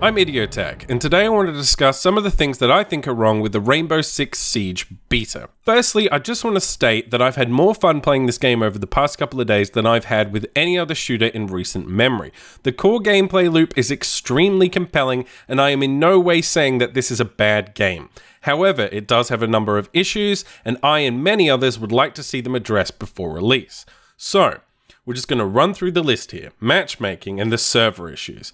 I'm Idiotech, and today I want to discuss some of the things that I think are wrong with the Rainbow Six Siege beta. Firstly, I just want to state that I've had more fun playing this game over the past couple of days than I've had with any other shooter in recent memory. The core gameplay loop is extremely compelling, and I am in no way saying that this is a bad game. However, it does have a number of issues, and I and many others would like to see them addressed before release. So, we're just going to run through the list here: matchmaking and the server issues.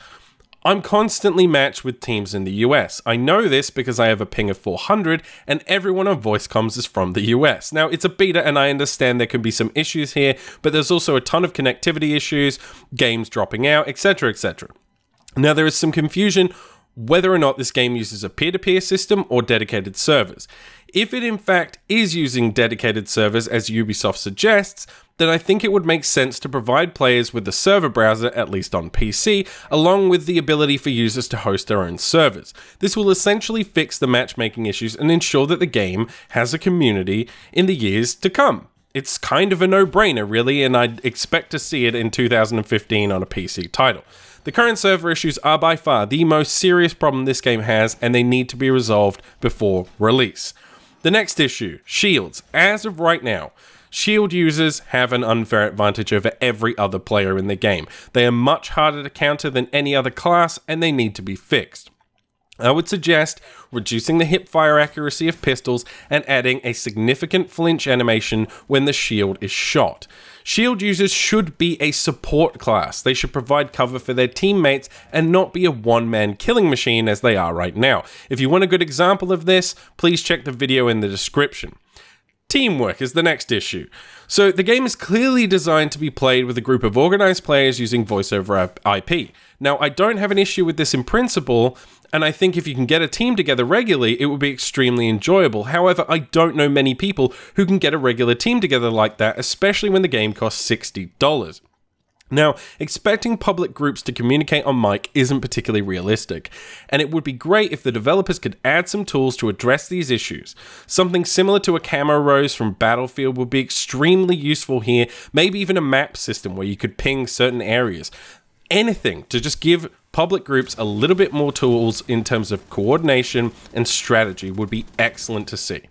I'm constantly matched with teams in the US. I know this because I have a ping of 400 and everyone on voice comms is from the US. Now, it's a beta and I understand there can be some issues here, but there's also a ton of connectivity issues, games dropping out, etc, etc. Now, there is some confusion whether or not this game uses a peer-to-peer system or dedicated servers. If it in fact is using dedicated servers as Ubisoft suggests, then I think it would make sense to provide players with the server browser, at least on PC, along with the ability for users to host their own servers. This will essentially fix the matchmaking issues and ensure that the game has a community in the years to come. It's kind of a no-brainer, really, and I'd expect to see it in 2015 on a PC title. The current server issues are by far the most serious problem this game has, and they need to be resolved before release. The next issue, shields. As of right now, shield users have an unfair advantage over every other player in the game. They are much harder to counter than any other class, and they need to be fixed. I would suggest reducing the hip-fire accuracy of pistols and adding a significant flinch animation when the shield is shot. Shield users should be a support class. They should provide cover for their teammates and not be a one-man killing machine as they are right now. If you want a good example of this, please check the video in the description. Teamwork is the next issue. So the game is clearly designed to be played with a group of organized players using voice over IP. Now, I don't have an issue with this in principle, and I think if you can get a team together regularly, it would be extremely enjoyable. However, I don't know many people who can get a regular team together like that, especially when the game costs $60. Now, expecting public groups to communicate on mic isn't particularly realistic, and it would be great if the developers could add some tools to address these issues. Something similar to a camo rose from Battlefield would be extremely useful here, maybe even a map system where you could ping certain areas. Anything to just give public groups a little bit more tools in terms of coordination and strategy would be excellent to see.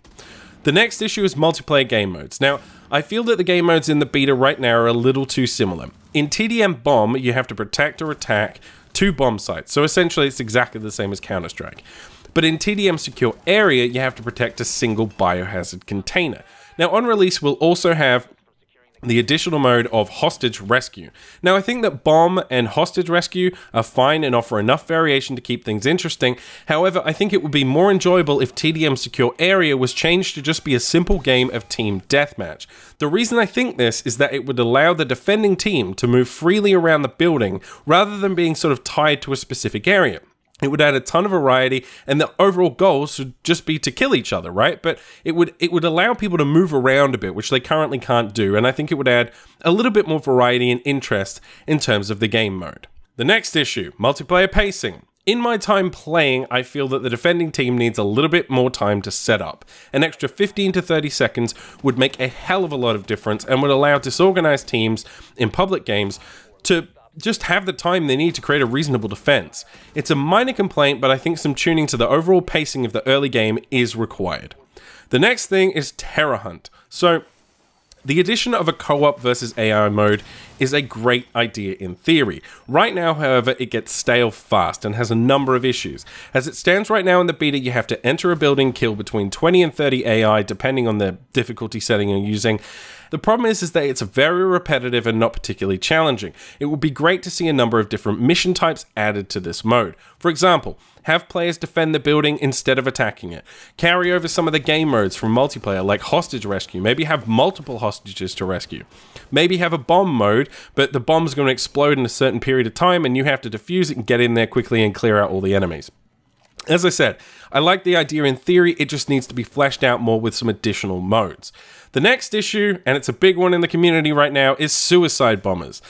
The next issue is multiplayer game modes. Now, I feel that the game modes in the beta right now are a little too similar. In TDM Bomb, you have to protect or attack 2 bomb sites, so essentially it's exactly the same as Counter-Strike. But in TDM Secure Area, you have to protect a single biohazard container. Now, on release, we'll also have the additional mode of Hostage Rescue. Now, I think that Bomb and Hostage Rescue are fine and offer enough variation to keep things interesting. However, I think it would be more enjoyable if TDM Secure Area was changed to just be a simple game of team deathmatch. The reason I think this is that it would allow the defending team to move freely around the building rather than being sort of tied to a specific area. It would add a ton of variety, and the overall goal should just be to kill each other, right? But it would allow people to move around a bit, which they currently can't do, and I think it would add a little bit more variety and interest in terms of the game mode. The next issue, multiplayer pacing. In my time playing, I feel that the defending team needs a little bit more time to set up. An extra 15 to 30 seconds would make a hell of a lot of difference and would allow disorganized teams in public games to just have the time they need to create a reasonable defense. It's a minor complaint, but I think some tuning to the overall pacing of the early game is required. The next thing is Terror Hunt. So, the addition of a co-op versus AI mode is a great idea in theory. Right now, however, it gets stale fast and has a number of issues. As it stands right now in the beta, you have to enter a building, kill between 20 and 30 AI, depending on the difficulty setting you're using. The problem is that it's very repetitive and not particularly challenging. It would be great to see a number of different mission types added to this mode. For example, have players defend the building instead of attacking it. Carry over some of the game modes from multiplayer like Hostage Rescue. Maybe have multiple hostages to rescue. Maybe have a bomb mode, but the bomb's going to explode in a certain period of time and you have to defuse it and get in there quickly and clear out all the enemies. As I said, I like the idea in theory, it just needs to be fleshed out more with some additional modes. The next issue, and it's a big one in the community right now, is suicide bombers.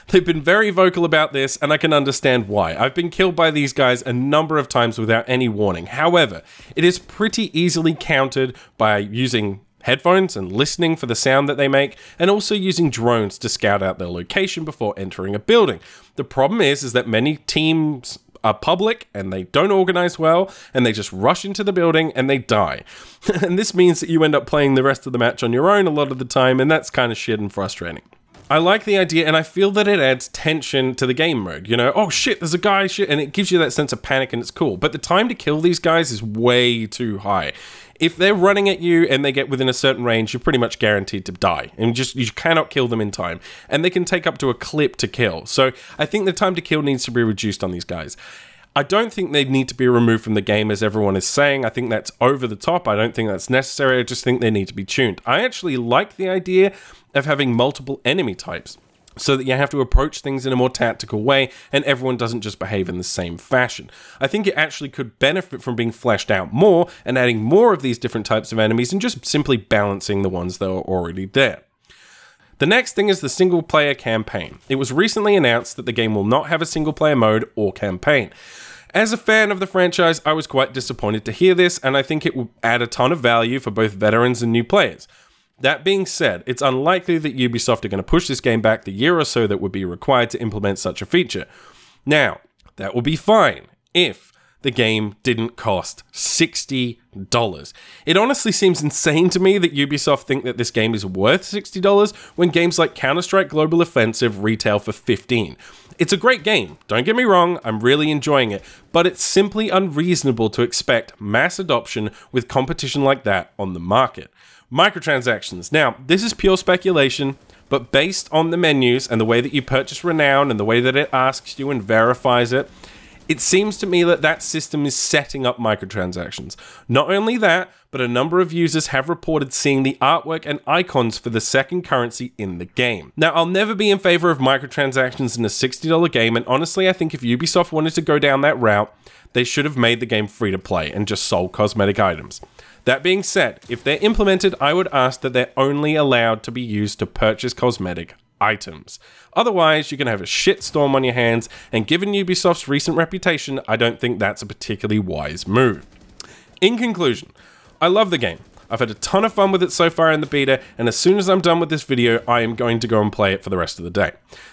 They've been very vocal about this, and I can understand why. I've been killed by these guys a number of times without any warning. However, it is pretty easily countered by using headphones and listening for the sound that they make, and also using drones to scout out their location before entering a building. The problem is that many teams are public and they don't organize well and they just rush into the building and they die. And this means that you end up playing the rest of the match on your own a lot of the time, and that's kind of shit and frustrating. I like the idea, and I feel that it adds tension to the game mode. You know, oh shit, there's a guy, shit, and it gives you that sense of panic, and it's cool. But the time to kill these guys is way too high. If they're running at you and they get within a certain range, you're pretty much guaranteed to die. And you cannot kill them in time. And they can take up to a clip to kill. So I think the time to kill needs to be reduced on these guys. I don't think they need to be removed from the game, as everyone is saying. I think that's over the top. I don't think that's necessary. I just think they need to be tuned. I actually like the idea of having multiple enemy types, so that you have to approach things in a more tactical way and everyone doesn't just behave in the same fashion. I think it actually could benefit from being fleshed out more and adding more of these different types of enemies and just simply balancing the ones that are already there. The next thing is the single player campaign. It was recently announced that the game will not have a single player mode or campaign. As a fan of the franchise, I was quite disappointed to hear this, and I think it will add a ton of value for both veterans and new players. That being said, it's unlikely that Ubisoft are going to push this game back the year or so that would be required to implement such a feature. Now, that would be fine if the game didn't cost $60. It honestly seems insane to me that Ubisoft think that this game is worth $60 when games like Counter-Strike Global Offensive retail for $15. It's a great game, don't get me wrong, I'm really enjoying it, but it's simply unreasonable to expect mass adoption with competition like that on the market. Microtransactions. Now, this is pure speculation, but based on the menus and the way that you purchase renown and the way that it asks you and verifies it, it seems to me that that system is setting up microtransactions. Not only that, but a number of users have reported seeing the artwork and icons for the second currency in the game. Now, I'll never be in favor of microtransactions in a $60 game, and honestly, I think if Ubisoft wanted to go down that route, they should have made the game free to play and just sold cosmetic items. That being said, if they're implemented, I would ask that they're only allowed to be used to purchase cosmetic items. Otherwise, you're going to have a shitstorm on your hands, and given Ubisoft's recent reputation, I don't think that's a particularly wise move. In conclusion, I love the game. I've had a ton of fun with it so far in the beta, and as soon as I'm done with this video, I am going to go and play it for the rest of the day.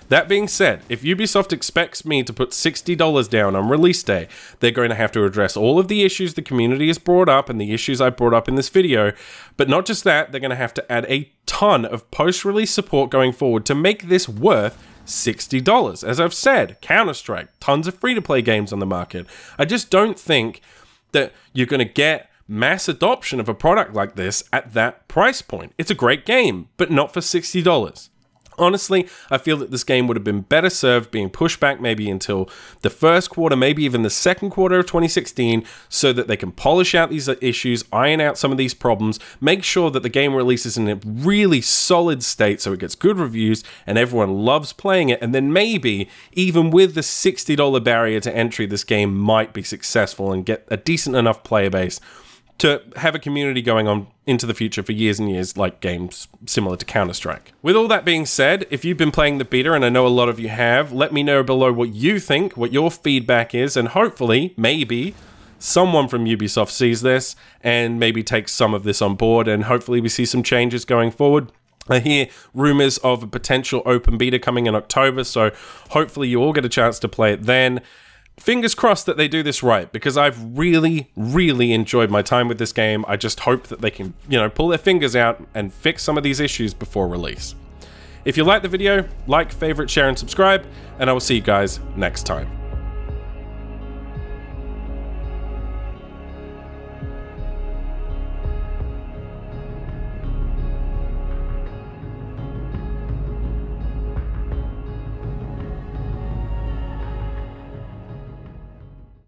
That being said, if Ubisoft expects me to put $60 down on release day, they're going to have to address all of the issues the community has brought up and the issues I brought up in this video, but not just that, they're going to have to add a ton of post-release support going forward to make this worth $60. As I've said, Counter-Strike, tons of free-to-play games on the market. I just don't think that you're going to get mass adoption of a product like this at that price point. It's a great game, but not for $60. Honestly, I feel that this game would have been better served being pushed back maybe until the first quarter, maybe even the second quarter of 2016, so that they can polish out these issues, iron out some of these problems, make sure that the game releases in a really solid state so it gets good reviews and everyone loves playing it, and then maybe, even with the $60 barrier to entry, this game might be successful and get a decent enough player base to have a community going on into the future for years and years, like games similar to Counter-Strike. With all that being said, if you've been playing the beta, and I know a lot of you have, let me know below what you think, what your feedback is, and hopefully, maybe, someone from Ubisoft sees this and maybe takes some of this on board, and hopefully we see some changes going forward. I hear rumors of a potential open beta coming in October, so hopefully you all get a chance to play it then. Fingers crossed that they do this right, because I've really, really enjoyed my time with this game. I just hope that they can, pull their fingers out and fix some of these issues before release. If you liked the video, like, favorite, share, and subscribe, and I will see you guys next time.